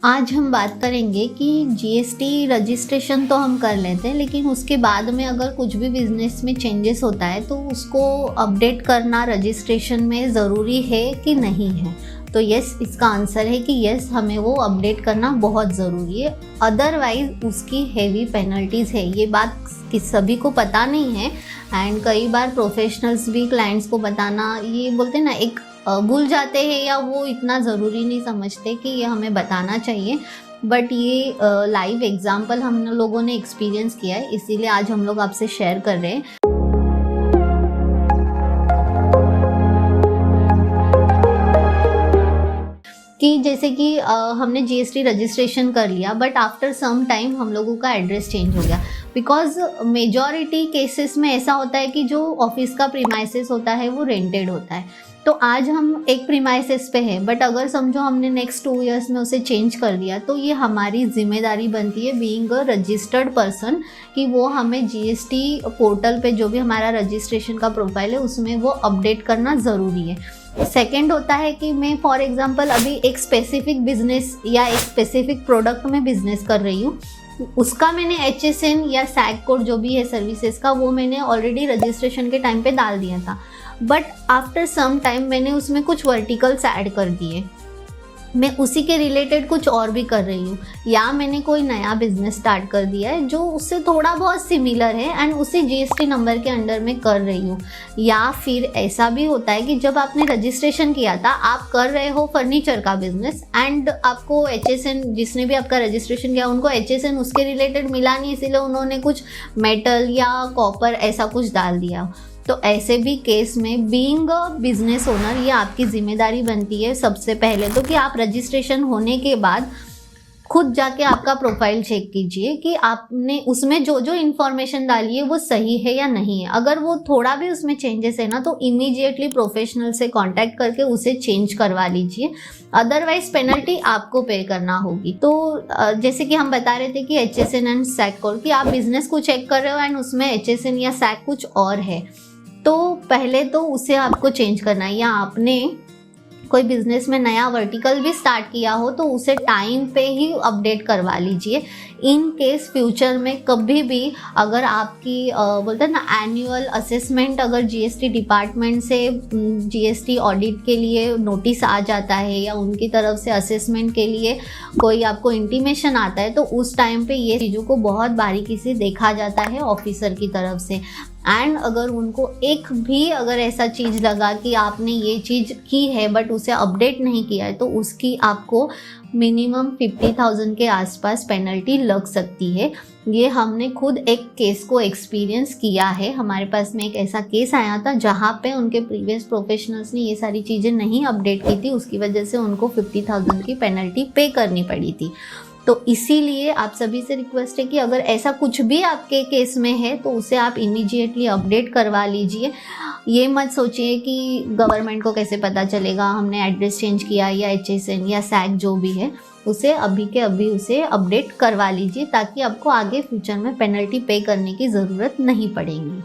आज हम बात करेंगे कि जीएसटी रजिस्ट्रेशन तो हम कर लेते हैं, लेकिन उसके बाद में अगर कुछ भी बिजनेस में चेंजेस होता है तो उसको अपडेट करना रजिस्ट्रेशन में ज़रूरी है कि नहीं है। तो यस, इसका आंसर है कि यस, हमें वो अपडेट करना बहुत ज़रूरी है, अदरवाइज उसकी हेवी पेनल्टीज़ है। ये बात सभी को पता नहीं है एंड कई बार प्रोफेशनल्स भी क्लाइंट्स को बताना, ये बोलते हैं ना, एक भूल जाते हैं या वो इतना ज़रूरी नहीं समझते कि ये हमें बताना चाहिए। बट ये लाइव एग्जाम्पल हम लोगों ने एक्सपीरियंस किया है, इसीलिए आज हम लोग आपसे शेयर कर रहे हैं। कि जैसे कि हमने जीएसटी रजिस्ट्रेशन कर लिया, बट आफ्टर सम टाइम हम लोगों का एड्रेस चेंज हो गया। बिकॉज मेजॉरिटी केसेस में ऐसा होता है कि जो ऑफिस का प्रीमाइसेस होता है वो रेंटेड होता है। तो आज हम एक प्रीमाइसेस पे हैं, बट अगर समझो हमने नेक्स्ट 2 इयर्स में उसे चेंज कर दिया, तो ये हमारी जिम्मेदारी बनती है बीइंग अ रजिस्टर्ड पर्सन कि वो हमें जीएसटी पोर्टल पे जो भी हमारा रजिस्ट्रेशन का प्रोफाइल है उसमें वो अपडेट करना ज़रूरी है। सेकेंड होता है कि मैं फॉर एग्जांपल अभी एक स्पेसिफिक बिजनेस या एक स्पेसिफिक प्रोडक्ट में बिजनेस कर रही हूँ, उसका मैंने HSN या सैग कोड जो भी है सर्विसेज का, वो मैंने ऑलरेडी रजिस्ट्रेशन के टाइम पे डाल दिया था। बट आफ्टर सम टाइम मैंने उसमें कुछ वर्टिकल्स ऐड कर दिए, मैं उसी के रिलेटेड कुछ और भी कर रही हूँ, या मैंने कोई नया बिजनेस स्टार्ट कर दिया है जो उससे थोड़ा बहुत सिमिलर है एंड उसी जीएसटी नंबर के अंडर में कर रही हूँ। या फिर ऐसा भी होता है कि जब आपने रजिस्ट्रेशन किया था, आप कर रहे हो फर्नीचर का बिजनेस एंड आपको HSN, जिसने भी आपका रजिस्ट्रेशन किया उनको HSN उसके रिलेटेड मिला नहीं, इसीलिए उन्होंने कुछ मेटल या कॉपर ऐसा कुछ डाल दिया। तो ऐसे भी केस में बीइंग अ बिजनेस ओनर ये आपकी जिम्मेदारी बनती है सबसे पहले तो कि आप रजिस्ट्रेशन होने के बाद खुद जाके आपका प्रोफाइल चेक कीजिए कि आपने उसमें जो जो इन्फॉर्मेशन डाली है वो सही है या नहीं है। अगर वो थोड़ा भी उसमें चेंजेस है ना, तो इमीडिएटली प्रोफेशनल से कांटेक्ट करके उसे चेंज करवा लीजिए, अदरवाइज पेनल्टी आपको पे करना होगी। तो जैसे कि हम बता रहे थे कि HSN एंड सैग कोड, कि आप बिजनेस को चेक कर रहे हो एंड उसमें HSN या सैग कुछ और है, तो पहले तो उसे आपको चेंज करना है। या आपने कोई बिजनेस में नया वर्टिकल भी स्टार्ट किया हो तो उसे टाइम पे ही अपडेट करवा लीजिए। इन केस फ्यूचर में कभी भी अगर आपकी बोलते हैं ना एनुअल असेसमेंट, अगर जीएसटी डिपार्टमेंट से जीएसटी ऑडिट के लिए नोटिस आ जाता है या उनकी तरफ से असेसमेंट के लिए कोई आपको इंटीमेशन आता है, तो उस टाइम पे ये चीज़ों को बहुत बारीकी से देखा जाता है ऑफिसर की तरफ से। एंड अगर उनको एक भी अगर ऐसा चीज़ लगा कि आपने ये चीज़ की है बट उसे अपडेट नहीं किया है, तो उसकी आपको मिनिमम 50,000 के आसपास पेनल्टी लग सकती है। ये हमने खुद एक केस को एक्सपीरियंस किया है। हमारे पास में एक ऐसा केस आया था जहाँ पे उनके प्रीवियस प्रोफेशनल्स ने ये सारी चीज़ें नहीं अपडेट की थी, उसकी वजह से उनको 50,000 की पेनल्टी पे करनी पड़ी थी। तो इसीलिए आप सभी से रिक्वेस्ट है कि अगर ऐसा कुछ भी आपके केस में है तो उसे आप इमीडिएटली अपडेट करवा लीजिए। ये मत सोचिए कि गवर्नमेंट को कैसे पता चलेगा हमने एड्रेस चेंज किया, या HSN या सैग जो भी है, उसे अभी के अभी उसे अपडेट करवा लीजिए ताकि आपको आगे फ्यूचर में पेनल्टी पे करने की ज़रूरत नहीं पड़ेगी।